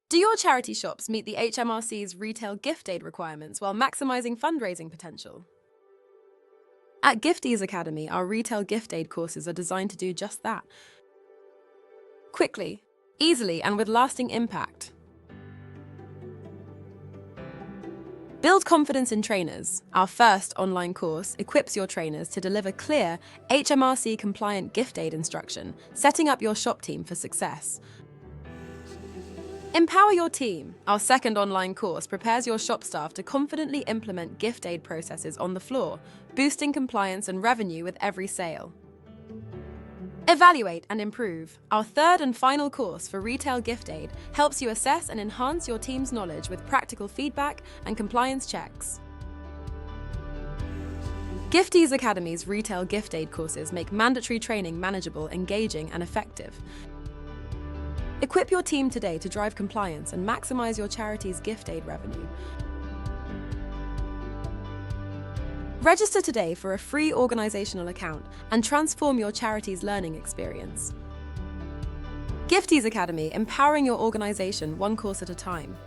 Do your charity shops meet the HMRC's retail gift aid requirements while maximising fundraising potential? At Gifties Academy, our retail gift aid courses are designed to do just that. Quickly, easily, and with lasting impact. Build Confidence in Trainers. Our first online course equips your trainers to deliver clear, HMRC-compliant gift aid instruction, setting up your shop team for success. Empower your team. Our second online course prepares your shop staff to confidently implement gift aid processes on the floor, boosting compliance and revenue with every sale. Evaluate and Improve. Our third and final course for retail gift aid helps you assess and enhance your team's knowledge with practical feedback and compliance checks. Gifties Academy's retail gift aid courses make mandatory training manageable, engaging, and effective. Equip your team today to drive compliance and maximize your charity's gift aid revenue. Register today for a free organizational account and transform your charity's learning experience. Gifties Academy, empowering your organization one course at a time.